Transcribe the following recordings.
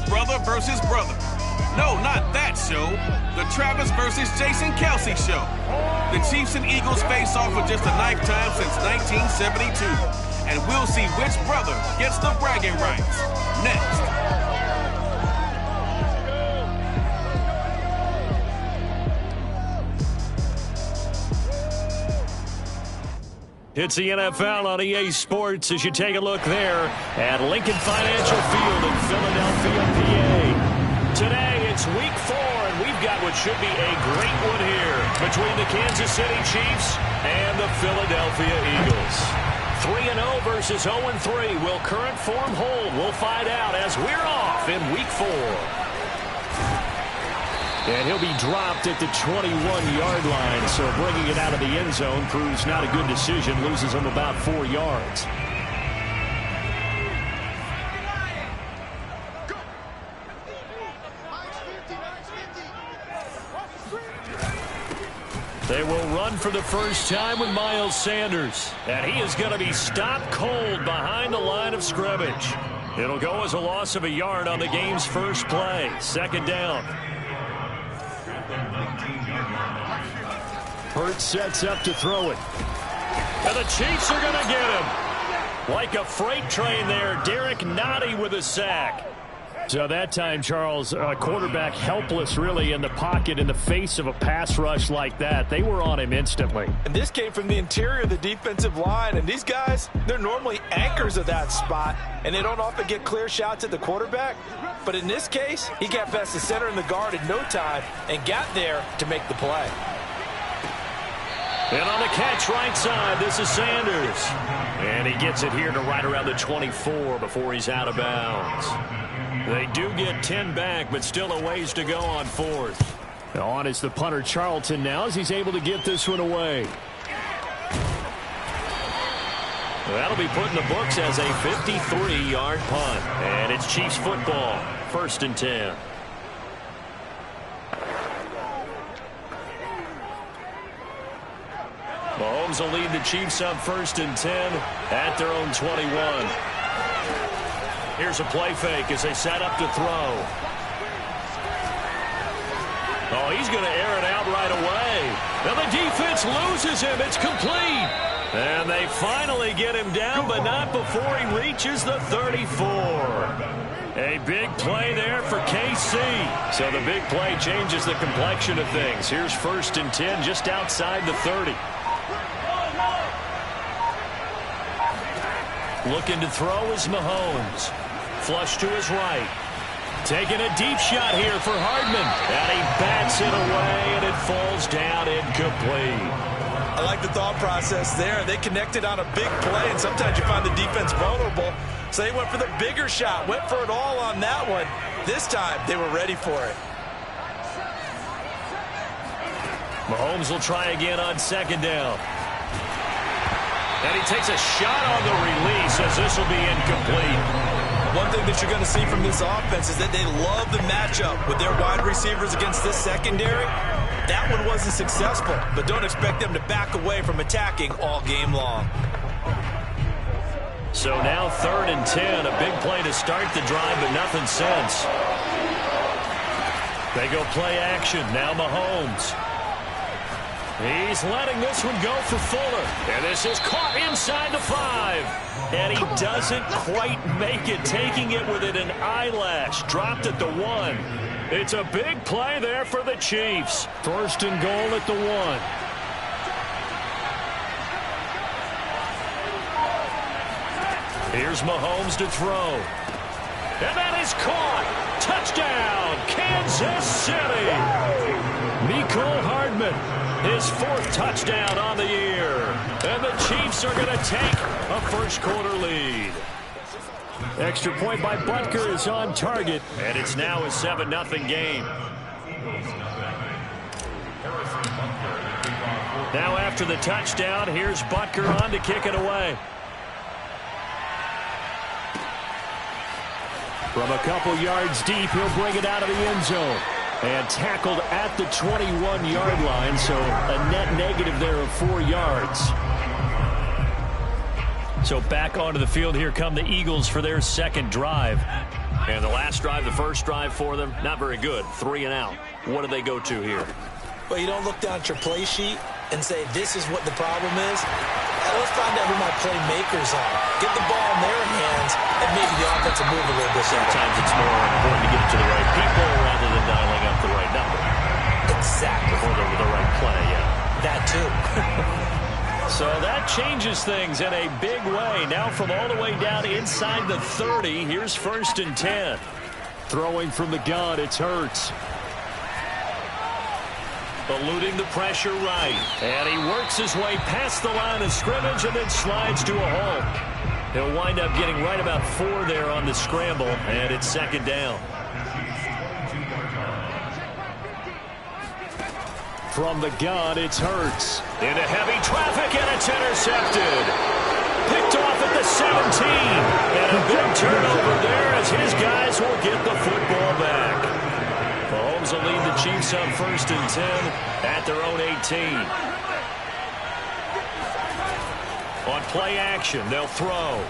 brother versus brother. No, not that show. The Travis versus Jason Kelsey show. The Chiefs and Eagles face off for just a ninth time since 1972. And we'll see which brother gets the bragging rights. Next. It's the NFL on EA Sports as you take a look there at Lincoln Financial Field in Philadelphia, PA. Today, it's Week 4, and we've got what should be a great one here between the Kansas City Chiefs and the Philadelphia Eagles. 3-0 versus 0-3. Will current form hold? We'll find out as we're off in Week 4. And he'll be dropped at the 21-yard line, so bringing it out of the end zone proves not a good decision, loses him about 4 yards. They will run for the first time with Miles Sanders, and he is going to be stopped cold behind the line of scrimmage. It'll go as a loss of a yard on the game's first play, second down. Hurts sets up to throw it. And the Chiefs are going to get him. Like a freight train there, Derek Nottie with a sack. So that time, Charles, quarterback helpless really in the pocket in the face of a pass rush like that. They were on him instantly. And this came from the interior of the defensive line. And these guys, they're normally anchors of that spot. And they don't often get clear shots at the quarterback. But in this case, he got past the center and the guard in no time and got there to make the play. And on the catch right side, this is Sanders. And he gets it here to right around the 24 before he's out of bounds. They do get 10 back, but still a ways to go on fourth. On is the punter Charlton now as he's able to get this one away. That'll be put in the books as a 53-yard punt. And it's Chiefs football, 1st and 10. Mahomes will lead the Chiefs up 1st and 10 at their own 21. Here's a play fake as they set up to throw. Oh, he's going to air it out right away. Now the defense loses him. It's complete. And they finally get him down, but not before he reaches the 34. A big play there for KC. So the big play changes the complexion of things. Here's 1st and 10 just outside the 30. Looking to throw is Mahomes. Flush to his right. Taking a deep shot here for Hardman. And he bats it away, and it falls down incomplete. I like the thought process there. They connected on a big play, and sometimes you find the defense vulnerable. So they went for the bigger shot, went for it all on that one. This time, they were ready for it. Mahomes will try again on 2nd down. And he takes a shot on the release as this will be incomplete. One thing that you're going to see from this offense is that they love the matchup with their wide receivers against this secondary. That one wasn't successful, but don't expect them to back away from attacking all game long. So now 3rd and 10, a big play to start the drive, but nothing since. They go play action. Now Mahomes. He's letting this one go for Fuller. And this is caught inside the 5. And he doesn't quite make it, taking it within an eyelash. Dropped at the 1. It's a big play there for the Chiefs. 1st and goal at the 1. Here's Mahomes to throw. And that is caught. Touchdown, Kansas City. Mecole Hardman, his 4th touchdown on the year. And the Chiefs are going to take a first-quarter lead. Extra point by Butker is on target, and it's now a 7-0 game. Now after the touchdown, here's Butker on to kick it away. From a couple yards deep, he'll bring it out of the end zone. And tackled at the 21-yard line, so a net negative there of 4 yards. So back onto the field here come the Eagles for their second drive. And the last drive, the first drive for them, not very good. 3 and out. What do they go to here? Well, you don't look down at your play sheet and say, this is what the problem is. Let's find out who my playmakers are. Get the ball in their hands and maybe the offense will move a little bit. Sometimes it's more important to get it to the right people rather than dialing up the right number. Exactly. Or the right play, yeah. That too. So that changes things in a big way. Now from all the way down inside the 30, here's 1st and 10. Throwing from the gun, it's Hurts. Eluding the pressure right. And he works his way past the line of scrimmage and then slides to a halt. He'll wind up getting right about 4 there on the scramble, and it's 2nd down. From the gun, it's Hurts. Into heavy traffic, and it's intercepted. Picked off at the 17. And a big turnover there as his guys will get the football back. Mahomes will lead the Chiefs on 1st and 10 at their own 18. On play action, they'll throw.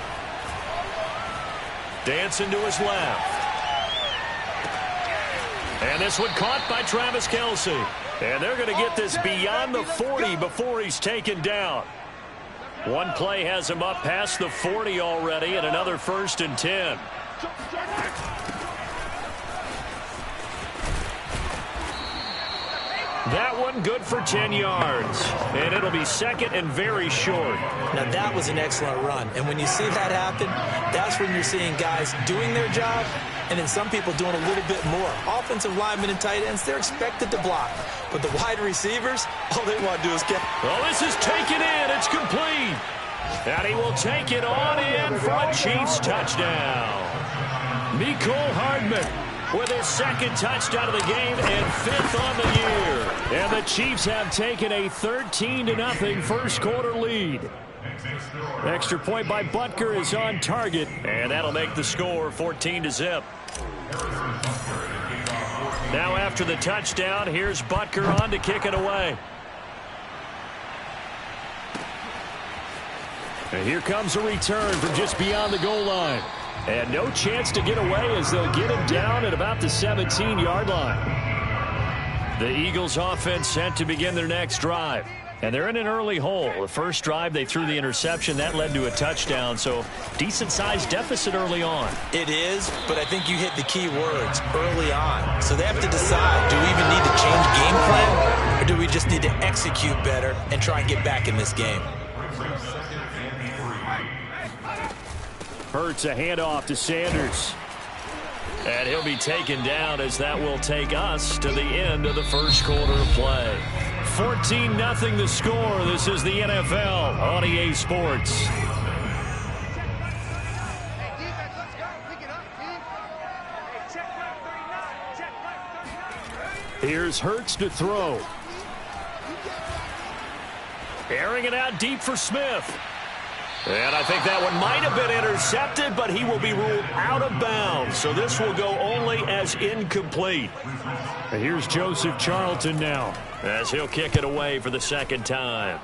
Dancing to his left. And this one caught by Travis Kelce. And they're going to get this beyond the 40 before he's taken down. One play has him up past the 40 already, and another 1st and 10. That one good for 10 yards. And it'll be 2nd and very short. Now that was an excellent run. And when you see that happen, that's when you're seeing guys doing their job and then some people doing a little bit more. Offensive linemen and tight ends, they're expected to block. But the wide receivers, all they want to do is get... Well, this is taken in. It's complete. And he will take it on in for a Chiefs touchdown. Mecole Hardman with his 2nd touchdown of the game and 5th on the year. And the Chiefs have taken a 13-0 first quarter lead. Extra point by Butker is on target, and that'll make the score 14-0. Now after the touchdown, here's Butker on to kick it away. And here comes a return from just beyond the goal line. And no chance to get away as they'll get him down at about the 17-yard line. The Eagles offense set to begin their next drive. And they're in an early hole. The first drive, they threw the interception. That led to a touchdown. So decent-sized deficit early on. It is, but I think you hit the key words, early on. So they have to decide, do we even need to change game plan? Or do we just need to execute better and try and get back in this game? Hurts a handoff to Sanders. And he'll be taken down as that will take us to the end of the first quarter of play. 14-0 the score. This is the NFL on EA Sports. Here's Hurts to throw. Airing it out deep for Smith. And I think that one might have been intercepted, but he will be ruled out of bounds. So this will go only as incomplete. And here's Joseph Charlton now, as he'll kick it away for the 2nd time.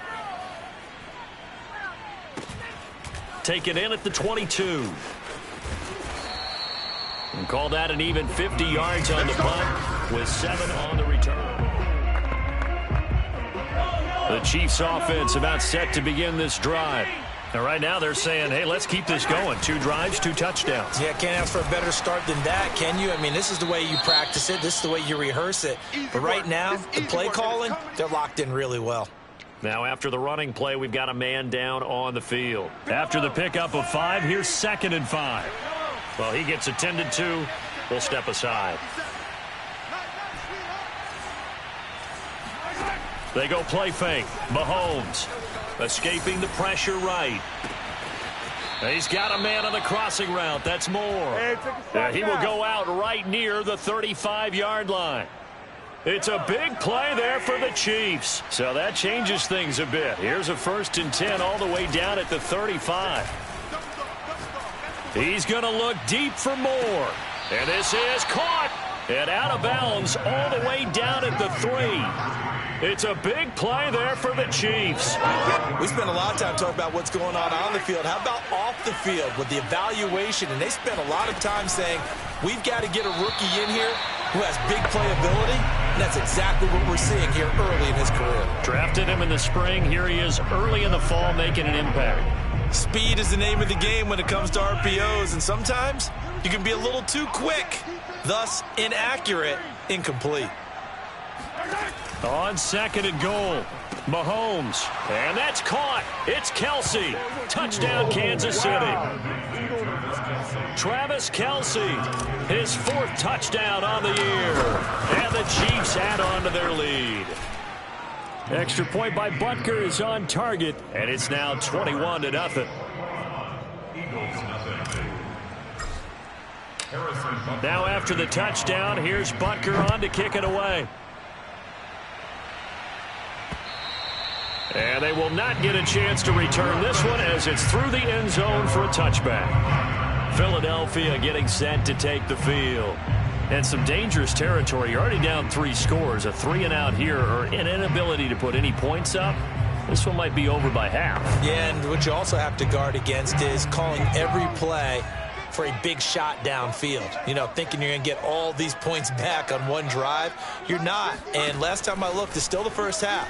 Taken in at the 22. And call that an even 50 yards on the punt with 7 on the return. The Chiefs offense about set to begin this drive. And right now they're saying, hey, let's keep this going. 2 drives, 2 touchdowns. Yeah, can't ask for a better start than that, can you? I mean, this is the way you practice it. This is the way you rehearse it. But right now, the play calling, they're locked in really well. Now after the running play, we've got a man down on the field. After the pickup of 5, here's 2nd and 5. Well, he gets attended to. We'll step aside. They go play fake. Mahomes escaping the pressure right. He's got a man on the crossing route. That's Moore. He will go out right near the 35-yard line. It's a big play there for the Chiefs. So that changes things a bit. Here's a 1st and 10 all the way down at the 35. He's going to look deep for Moore. And this is caught and out of bounds all the way down at the 3. It's a big play there for the Chiefs. We spend a lot of time talking about what's going on the field. How about off the field with the evaluation? And they spend a lot of time saying, we've got to get a rookie in here who has big playability. And that's exactly what we're seeing here early in his career. Drafted him in the spring. Here he is early in the fall making an impact. Speed is the name of the game when it comes to RPOs. And sometimes you can be a little too quick. Thus, inaccurate, incomplete. On second and goal, Mahomes. And that's caught. It's Kelce. Touchdown, Kansas City. Travis Kelce, his 4th touchdown on the year. And the Chiefs add on to their lead. Extra point by Butker is on target, and it's now 21-0. Now after the touchdown, here's Butker on to kick it away. And they will not get a chance to return this one as it's through the end zone for a touchback. Philadelphia getting set to take the field. And some dangerous territory. You're already down 3 scores. A 3-and-out here or an inability to put any points up. This one might be over by half. Yeah, and what you also have to guard against is calling every play for a big shot downfield. You know, thinking you're going to get all these points back on one drive. You're not. And last time I looked, it's still the first half.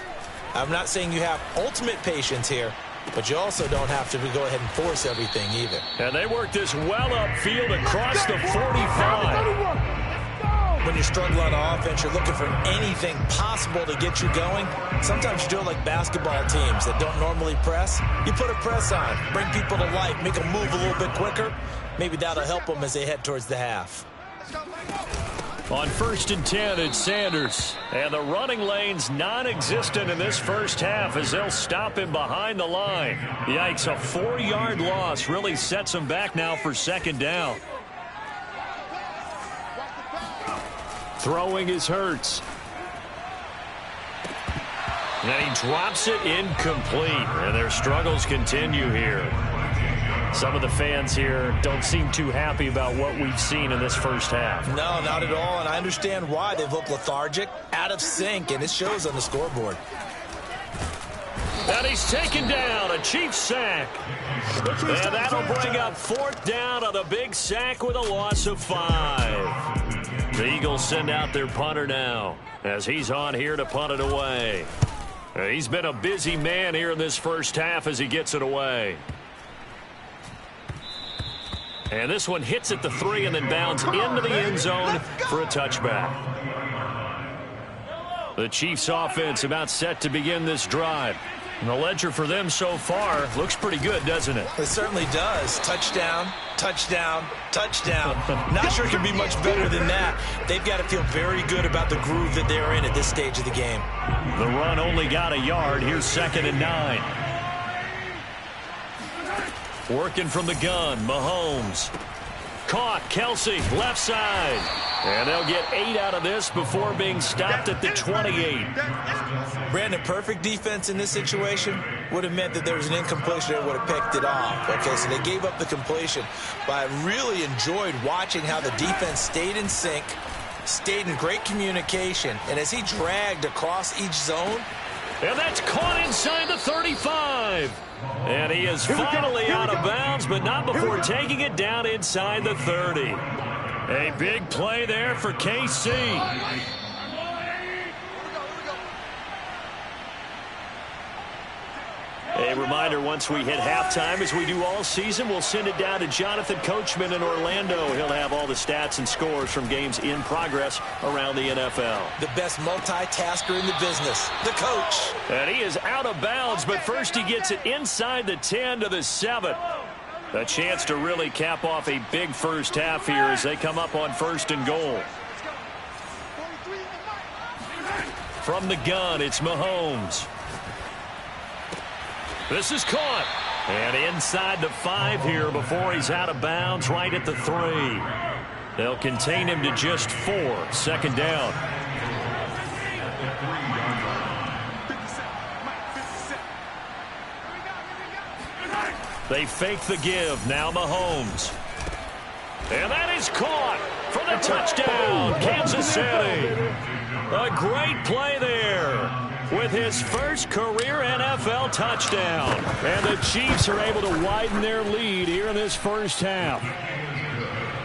I'm not saying you have ultimate patience here, but you also don't have to go ahead and force everything either. And they work this well upfield across the 45. When you're struggling on offense, you're looking for anything possible to get you going. Sometimes you do it like basketball teams that don't normally press. You put a press on, bring people to life, make them move a little bit quicker. Maybe that'll help them as they head towards the half. On 1st and 10, it's Sanders. And the running lane's non-existent in this first half as they'll stop him behind the line. Yikes, a 4-yard loss really sets him back now for 2nd down. Throwing is Hurts. And he drops it incomplete. And their struggles continue here. Some of the fans here don't seem too happy about what we've seen in this first half. No, not at all, and I understand why. They've looked lethargic, out of sync, and it shows on the scoreboard. And he's taken down, a Chiefs sack. And that'll bring up 4th down on the big sack with a loss of 5. The Eagles send out their punter now as he's on here to punt it away. He's been a busy man here in this first half as he gets it away. And this one hits at the 3 and then bounds into the end zone for a touchback. The Chiefs offense about set to begin this drive. And the ledger for them so far looks pretty good, doesn't it? It certainly does. Touchdown, touchdown, touchdown. Not sure it can be much better than that. They've got to feel very good about the groove that they're in at this stage of the game. The run only got a yard. Here's 2nd and 9. Working from the gun, Mahomes. Caught, Kelce, left side. And they'll get 8 out of this before being stopped at the 28. Brandon, perfect defense in this situation would have meant that there was an incompletion that would have picked it off. Okay, so they gave up the completion. But I really enjoyed watching how the defense stayed in sync, stayed in great communication, and as he dragged across each zone. And that's caught inside the 35. And he is finally out of bounds, but not before taking it down inside the 30. A big play there for KC. A reminder, once we hit halftime, as we do all season, we'll send it down to Jonathan Coachman in Orlando. He'll have all the stats and scores from games in progress around the NFL. The best multitasker in the business, the coach. And he is out of bounds, but first he gets it inside the 10 to the 7. A chance to really cap off a big first half here as they come up on 1st and goal. From the gun, it's Mahomes. This is caught. And inside the 5 here before he's out of bounds right at the 3. They'll contain him to just 4. 2nd down. They fake the give. Now Mahomes. And that is caught for the touchdown. Kansas City. A great play there. with his first career NFL touchdown. And the Chiefs are able to widen their lead here in this first half.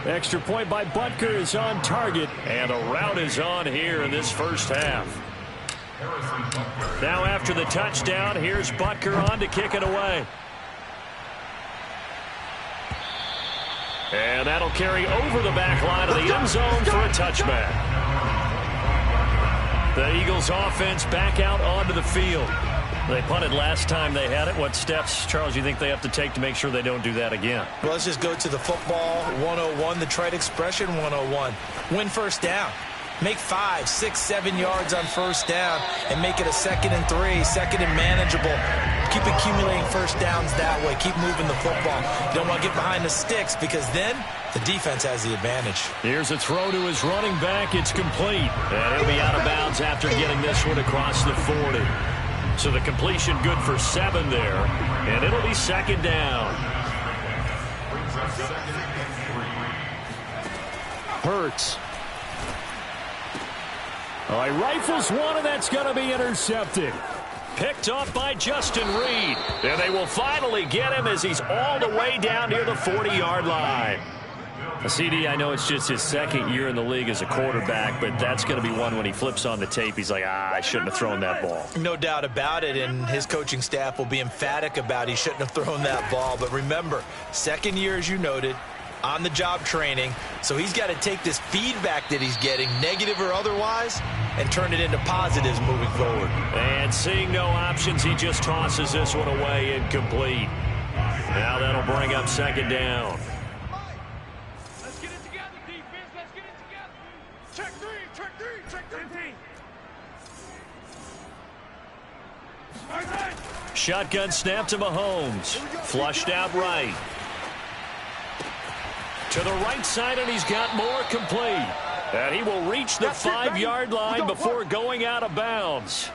Extra point by Butker is on target, and a route is on here in this first half. Now after the touchdown, here's Butker on to kick it away. And that'll carry over the back line of the end zone for a touchback. The Eagles offense back out onto the field. They punted last time they had it. What steps, Charles, you think they have to take to make sure they don't do that again? Well, let's just go to the football 101, the trade expression 101. Win first down. Make 5, 6, 7 yards on first down and make it a 2nd and 3, 2nd and manageable. Keep accumulating first downs that way. Keep moving the football. You don't want to get behind the sticks because then the defense has the advantage. Here's a throw to his running back. It's complete. And he'll be out of bounds after getting this one across the 40. So the completion good for 7 there. And it'll be 2nd down. Hurts. All right, rifles one, and that's going to be intercepted. Picked off by Justin Reed. And they will finally get him as he's all the way down near the 40-yard line. CD, I know it's just his 2nd year in the league as a quarterback, but that's going to be one when he flips on the tape. He's like, I shouldn't have thrown that ball. No doubt about it, and his coaching staff will be emphatic about he shouldn't have thrown that ball. But remember, 2nd year, as you noted, on-the-job training, so he's got to take this feedback that he's getting, negative or otherwise, and turn it into positives moving forward. And seeing no options, he just tosses this one away incomplete. Now that'll bring up 2nd down. Let's get it together, defense. Let's get it together. Check 3, check 3, check 13. Shotgun snap to Mahomes. Flushed out right. To the right side, and he's got more complete. And he will reach the 5-yard line before going out of bounds.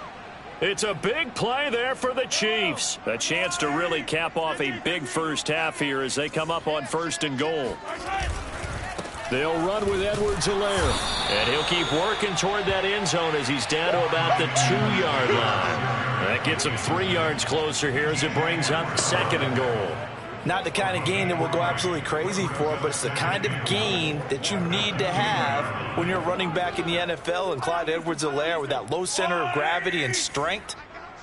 It's a big play there for the Chiefs. A chance to really cap off a big first half here as they come up on 1st and goal. They'll run with Edwards-Helaire. And he'll keep working toward that end zone as he's down to about the 2-yard line. That gets him 3 yards closer here as it brings up 2nd and goal. Not the kind of gain that we'll go absolutely crazy for, but it's the kind of gain that you need to have when you're running back in the NFL. And Clyde Edwards-Helaire, with that low center of gravity and strength,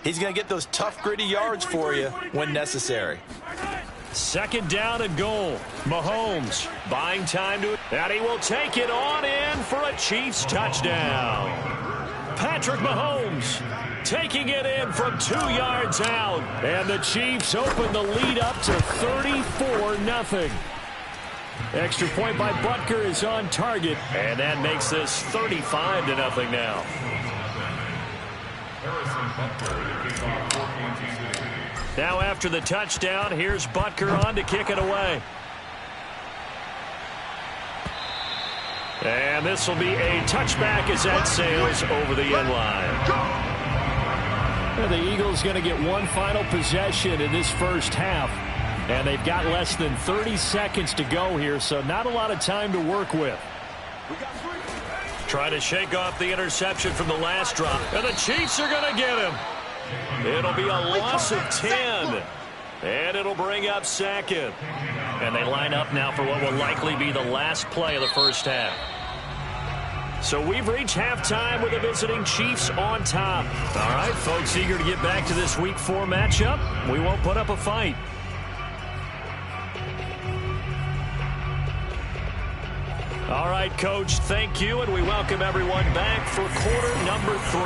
he's going to get those tough, gritty yards for you when necessary. 2nd down and goal. Mahomes buying time to it, and he will take it on in for a Chiefs touchdown. Patrick Mahomes taking it in from 2 yards out. And the Chiefs open the lead up to 34-0. Extra point by Butker is on target. And that makes this 35-0 now. Now after the touchdown, here's Butker on to kick it away. And this will be a touchback as that sails over the end line. The Eagles going to get one final possession in this first half. And they've got less than 30 seconds to go here, so not a lot of time to work with. Trying to shake off the interception from the last drop. And the Chiefs are going to get him. It'll be a loss of 10. And it'll bring up 2nd. And they line up now for what will likely be the last play of the first half. So we've reached halftime with the visiting Chiefs on top. All right, folks, eager to get back to this Week 4 matchup. We won't put up a fight. All right, Coach, thank you, and we welcome everyone back for quarter number 3.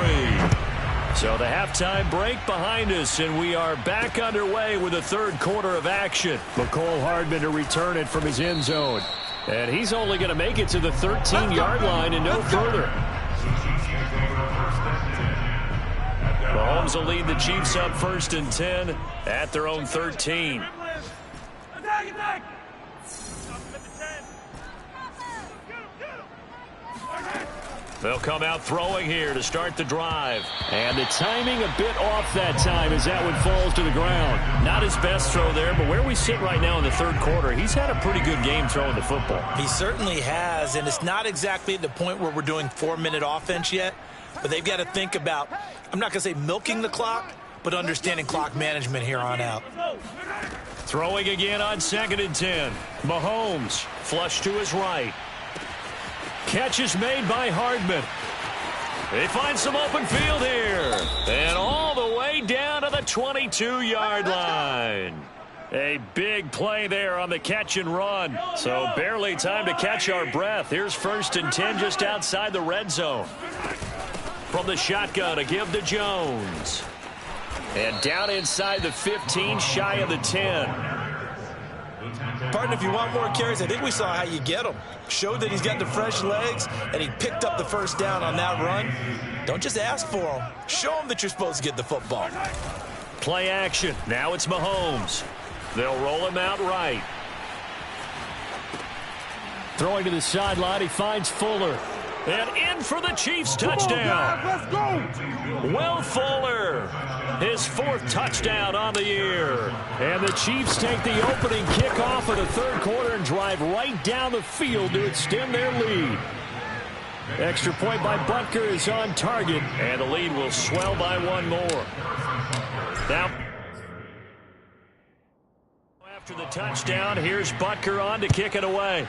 So the halftime break behind us, and we are back underway with the 3rd quarter of action. McCole Hardman to return it from his end zone. And he's only going to make it to the 13-yard line and no further. Mahomes will lead the Chiefs up 1st and 10 at their own 13. They'll come out throwing here to start the drive. And the timing a bit off that time as that one falls to the ground. Not his best throw there, but where we sit right now in the 3rd quarter, he's had a pretty good game throwing the football. He certainly has, and it's not exactly at the point where we're doing 4-minute offense yet. but they've got to think about, I'm not going to say milking the clock, but understanding clock management here on out. Throwing again on 2nd and 10. Mahomes flush to his right. Catch is made by Hardman. They find some open field here. And all the way down to the 22-yard line. A big play there on the catch and run. So barely time to catch our breath. Here's 1st and 10 just outside the red zone. From the shotgun, a give to Jones. And down inside the 15, shy of the 10. Pardon, if you want more carries, I think we saw how you get them. Showed that he's got the fresh legs, and he picked up the first down on that run. Don't just ask for them. Show them that you're supposed to get the football. Play action. Now it's Mahomes. They'll roll him out right. Throwing to the sideline, he finds Fuller. And in for the Chiefs touchdown. Let's go. Will Fuller, his 4th touchdown on the year. And the Chiefs take the opening kickoff of the 3rd quarter and drive right down the field to extend their lead. Extra point by Butker is on target, and the lead will swell by 1 more. Now, after the touchdown, here's Butker on to kick it away.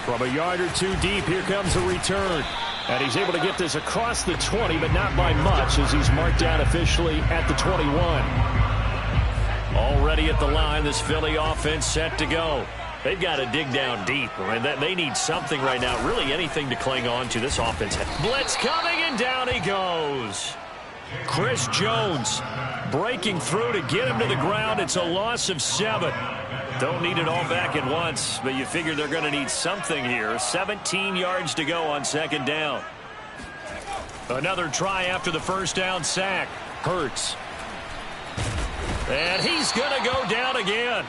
From a yard or 2 deep, here comes a return. And he's able to get this across the 20, but not by much, as he's marked down officially at the 21. Already at the line, this Philly offense set to go. They've got to dig down deep. I mean, they need something right now, really anything to cling on to. This offense. Blitz coming, and down he goes. Chris Jones breaking through to get him to the ground. It's a loss of 7. Don't need it all back at once, but you figure they're going to need something here. 17 yards to go on 2nd down. Another try after the first down sack. Hurts. And he's going to go down again.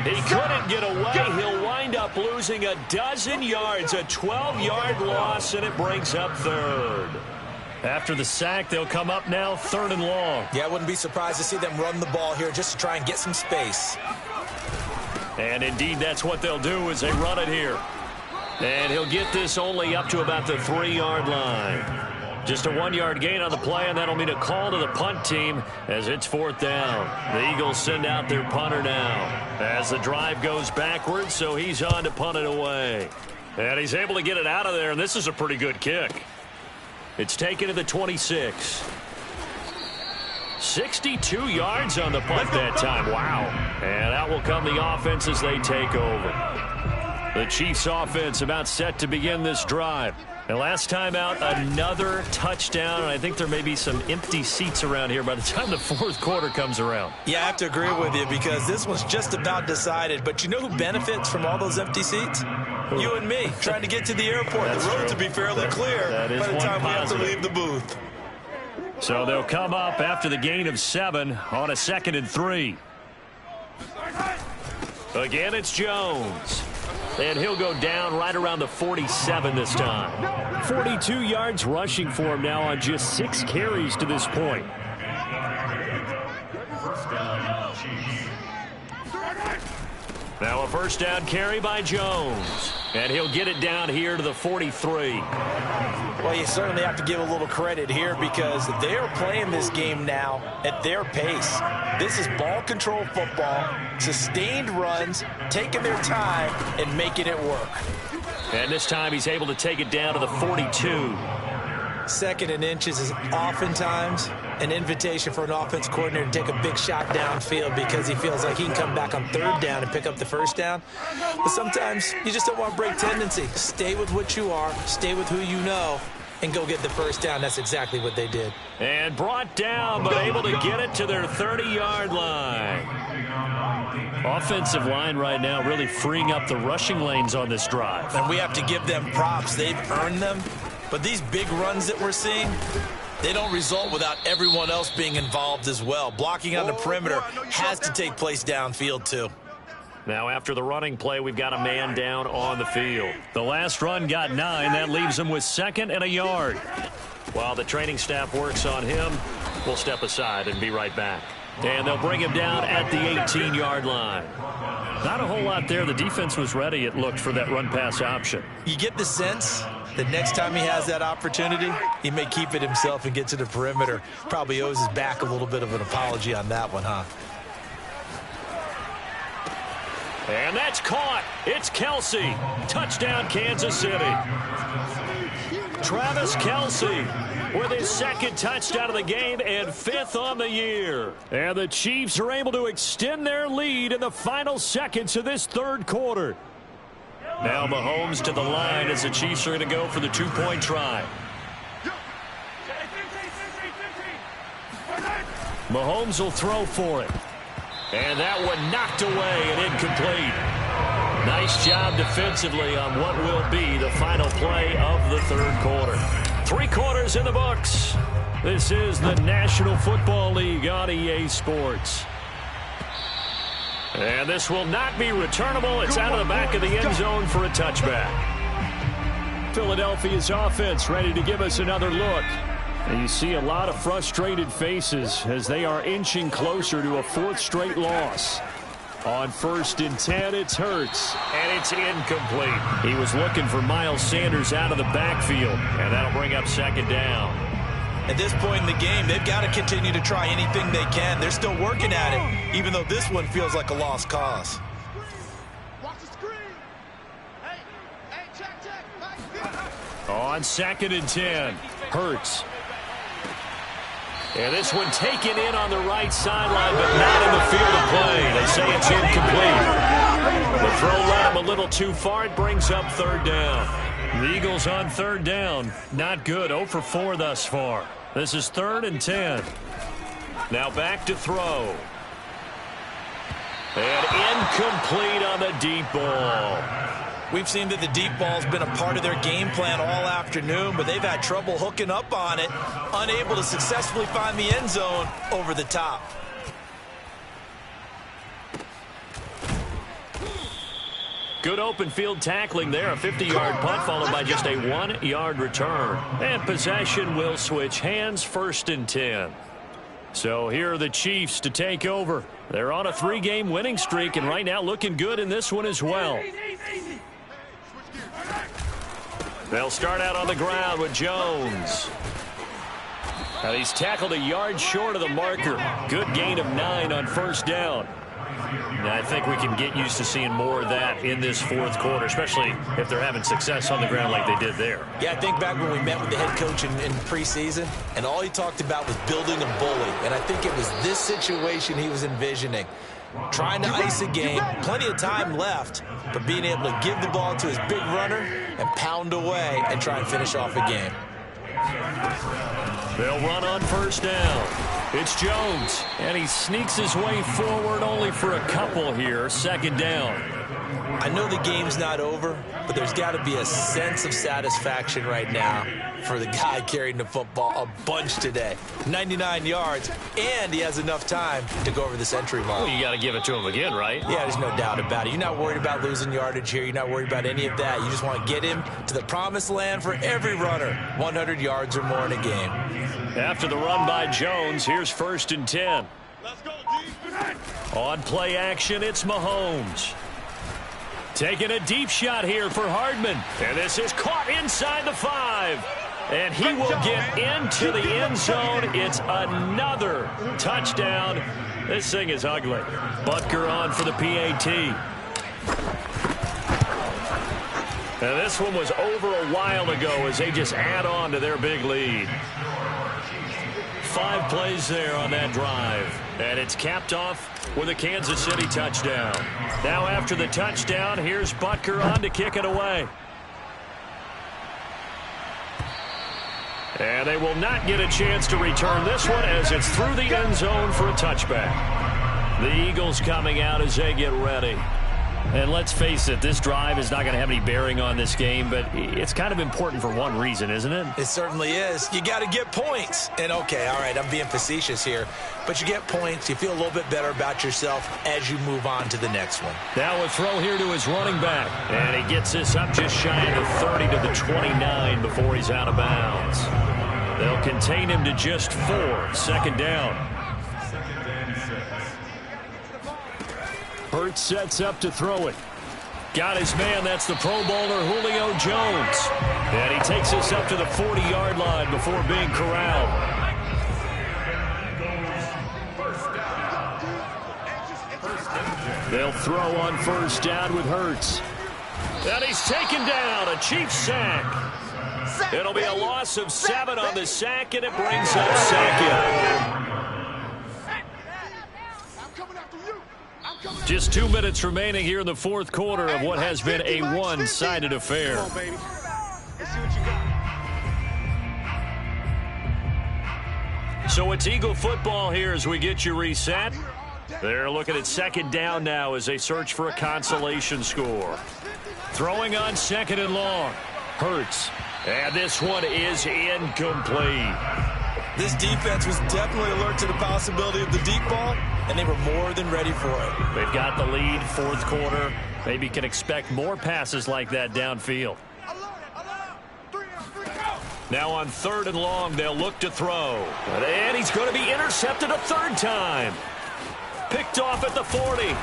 He couldn't get away. He'll wind up losing a dozen yards, a 12-yard loss, and it brings up 3rd. After the sack, they'll come up now 3rd and long. Yeah, I wouldn't be surprised to see them run the ball here just to try and get some space. And indeed, that's what they'll do as they run it here. And he'll get this only up to about the 3-yard line. Just a 1-yard gain on the play, and that'll mean a call to the punt team as it's 4th down. The Eagles send out their punter now as the drive goes backwards, so he's on to punt it away. And he's able to get it out of there, and this is a pretty good kick. It's taken to the 26. 62 yards on the punt that time. Wow. And out will come the offense as they take over. The Chiefs offense about set to begin this drive. And last time out, another touchdown. And I think there may be some empty seats around here by the time the 4th quarter comes around. Yeah, I have to agree with you because this one's just about decided. But you know who benefits from all those empty seats? You and me, trying to get to the airport. The roads will be fairly clear by the time we have to leave the booth. So they'll come up after the gain of 7 on a 2nd and 3. Again, it's Jones. And he'll go down right around the 47 this time. 42 yards rushing for him now on just 6 carries to this point. Now a first down carry by Jones. And he'll get it down here to the 43. Well, you certainly have to give a little credit here because they are playing this game now at their pace. This is ball control football, sustained runs, taking their time and making it work. And this time he's able to take it down to the 42. 2nd and inches is oftentimes an invitation for an offense coordinator to take a big shot downfield because he feels like he can come back on 3rd down and pick up the first down. But sometimes you just don't want to break tendency. Stay with what you are, stay with who you know, and go get the first down. That's exactly what they did. And brought down, but able to get it to their 30-yard line. Offensive line right now really freeing up the rushing lanes on this drive. And we have to give them props. They've earned them. But these big runs that we're seeing, they don't result without everyone else being involved as well. Blocking on the perimeter has to take place downfield too. Now after the running play, we've got a man down on the field. The last run got 9. That leaves him with 2nd and a yard. While the training staff works on him, we'll step aside and be right back. And they'll bring him down at the 18-yard line. Not a whole lot there. The defense was ready, it looked, for that run-pass option. You get the sense that next time he has that opportunity, he may keep it himself and get to the perimeter. Probably owes his back a little bit of an apology on that one, huh? And that's caught. It's Kelsey. Touchdown, Kansas City. Travis Kelsey with his second touchdown of the game and 5th on the year. And the Chiefs are able to extend their lead in the final seconds of this third quarter. Now Mahomes to the line as the Chiefs are going to go for the 2-point try. Mahomes will throw for it. And that one knocked away and incomplete. Nice job defensively on what will be the final play of the third quarter. 3 quarters in the books. This is the National Football League on EA Sports. And this will not be returnable. It's out of the back of the end zone for a touchback. Philadelphia's offense ready to give us another look. And you see a lot of frustrated faces as they are inching closer to a 4th straight loss. On 1st and 10, it's Hurts, and it's incomplete. He was looking for Miles Sanders out of the backfield, and that'll bring up 2nd down. At this point in the game, they've got to continue to try anything they can. They're still working at it, even though this one feels like a lost cause. Watch the screen. Hey, check. On 2nd and 10, Hurts. And this one taken in on the right sideline, but not in the field of play. They say it's incomplete. The throw led him a little too far. It brings up 3rd down. The Eagles on 3rd down. Not good. 0 for 4 thus far. This is 3rd and 10. Now back to throw. And incomplete on the deep ball. We've seen that the deep ball's been a part of their game plan all afternoon, but they've had trouble hooking up on it, unable to successfully find the end zone over the top. Good open field tackling there. A 50-yard punt followed by just a 1-yard return. And possession will switch hands. 1st and 10. So here are the Chiefs to take over. They're on a 3-game winning streak, and right now looking good in this one as well. They'll start out on the ground with Jones. Now he's tackled a yard short of the marker. Good gain of 9 on 1st down. Now I think we can get used to seeing more of that in this 4th quarter, especially if they're having success on the ground like they did there. Yeah, I think back when we met with the head coach in preseason, and all he talked about was building a bully. And I think it was this situation he was envisioning. Trying to ice a game, plenty of time left, but being able to give the ball to his big runner and pound away and try and finish off a game. They'll run on 1st down. It's Jones, and he sneaks his way forward only for a couple here. 2nd down. I know the game's not over, but there's got to be a sense of satisfaction right now for the guy carrying the football a bunch today. 99 yards, and he has enough time to go over the century mark. Well, you got to give it to him again, right? Yeah, there's no doubt about it. You're not worried about losing yardage here. You're not worried about any of that. You just want to get him to the promised land for every runner. 100 yards or more in a game. After the run by Jones, here's 1st and 10. Let's go, D. On play action, it's Mahomes. Taking a deep shot here for Hardman. And this is caught inside the 5. And he will get into the end zone. It's another touchdown. This thing is ugly. Butker on for the PAT. And this one was over a while ago as they just add on to their big lead. 5 plays there on that drive. And it's capped off with a Kansas City touchdown. Now after the touchdown, here's Butker on to kick it away. And they will not get a chance to return this one as it's through the end zone for a touchback. The Eagles coming out as they get ready. And let's face it, this drive is not going to have any bearing on this game, but it's kind of important for one reason, isn't it? It certainly is. You got to get points. And okay, all right, I'm being facetious here, but you get points. You feel a little bit better about yourself as you move on to the next one. Now a throw here to his running back. And he gets this up just shy of the 30 to the 29 before he's out of bounds. They'll contain him to just 4. 2nd down. Hurts sets up to throw it. Got his man. That's the Pro Bowler Julio Jones. And he takes us up to the 40-yard line before being corralled. They'll throw on first down with Hurts. And he's taken down. A Chiefs sack. It'll be a loss of 7 on the sack, and it brings up second. Just 2 minutes remaining here in the fourth quarter of what has been a one-sided affair. Come on, baby. Let's see what you got. So it's Eagle football here as we get you reset. They're looking at second down now as they search for a consolation score. Throwing on second and long. Hurts. And this one is incomplete. This defense was definitely alert to the possibility of the deep ball, and they were more than ready for it. They've got the lead, fourth quarter. Maybe can expect more passes like that downfield. Now on third and long, they'll look to throw. And he's going to be intercepted a third time. Picked off at the 40.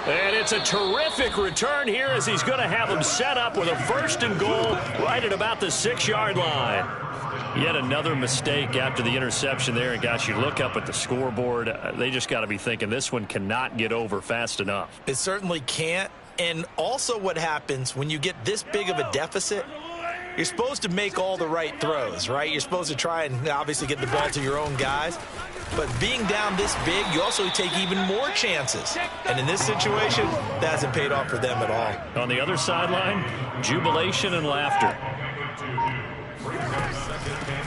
And it's a terrific return here as he's going to have him set up with a first and goal right at about the 6-yard line. Yet another mistake after the interception there. And, gosh, you look up at the scoreboard, they just got to be thinking this one cannot get over fast enough. It certainly can't. And also what happens when you get this big of a deficit, you're supposed to make all the right throws, right? You're supposed to try and obviously get the ball to your own guys. But being down this big, you also take even more chances. And in this situation, that hasn't paid off for them at all. On the other sideline, jubilation and laughter.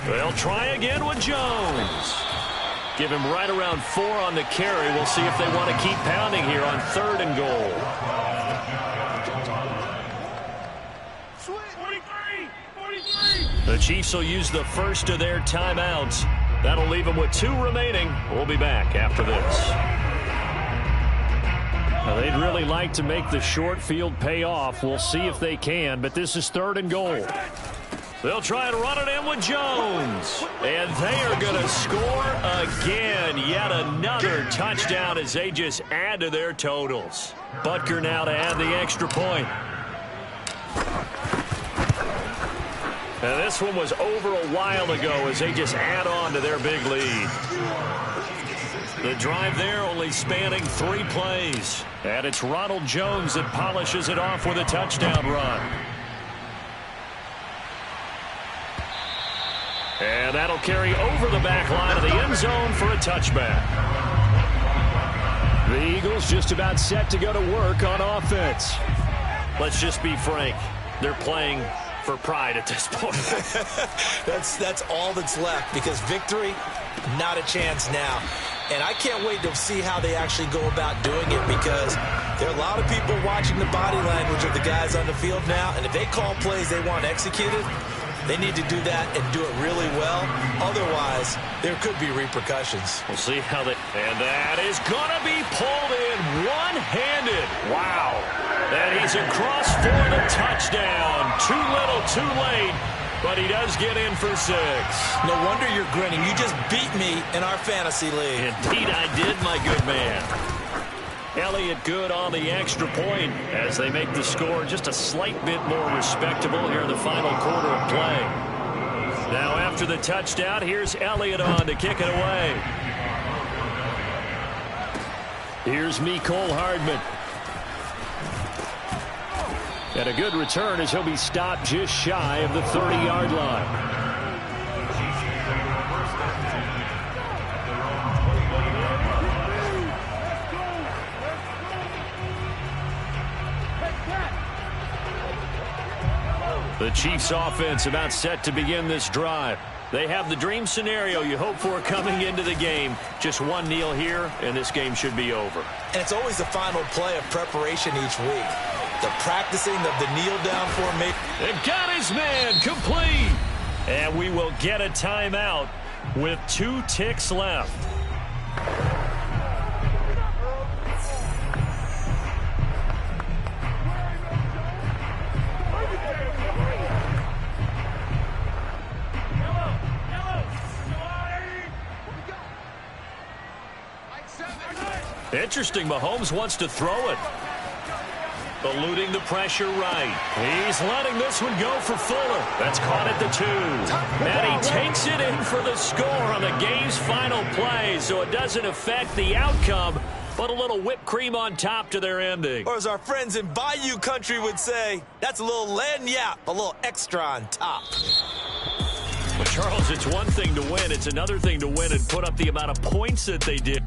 They'll try again with Jones. Give him right around 4 on the carry. We'll see if they want to keep pounding here on third and goal. 43. The Chiefs will use the first of their timeouts. That'll leave them with 2 remaining. We'll be back after this. Now, they'd really like to make the short field pay off. We'll see if they can, but this is third and goal. They'll try and run it in with Jones. And they are going to score again. Yet another touchdown as they just add to their totals. Butker now to add the extra point. And this one was over a while ago as they just add on to their big lead. The drive there only spanning 3 plays. And it's Ronald Jones that polishes it off with a touchdown run. And that'll carry over the back line of the end zone for a touchback. The Eagles just about set to go to work on offense. Let's just be frank. They're playing for pride at this point. That's all that's left, because victory, not a chance now. And I can't wait to see how they actually go about doing it, because there are a lot of people watching the body language of the guys on the field now, and if they call plays they want executed, they need to do that and do it really well. Otherwise, there could be repercussions. We'll see how they... And that is going to be pulled in one-handed. Wow. And he's across for the touchdown. Too little, too late. But he does get in for 6. No wonder you're grinning. You just beat me in our fantasy league. Indeed I did, my good man. Elliott good on the extra point as they make the score just a slight bit more respectable here in the final quarter of play. Now after the touchdown, here's Elliott on to kick it away. Here's Mecole Hardman. And a good return as he'll be stopped just shy of the 30-yard line. The Chiefs offense about set to begin this drive. They have the dream scenario you hope for coming into the game. Just one kneel here, and this game should be over. And it's always the final play of preparation each week. The practicing of the kneel-down formation. And got his man complete. And we will get a timeout with 2 ticks left. Interesting, Mahomes wants to throw it. Eluding the pressure right. He's letting this one go for Fuller. That's caught at the 2. And he takes it in for the score on the game's final play, so it doesn't affect the outcome, but a little whipped cream on top to their ending. Or as our friends in Bayou country would say, that's a little lagniappe, a little extra on top. But Charles, it's one thing to win. It's another thing to win and put up the amount of points that they did.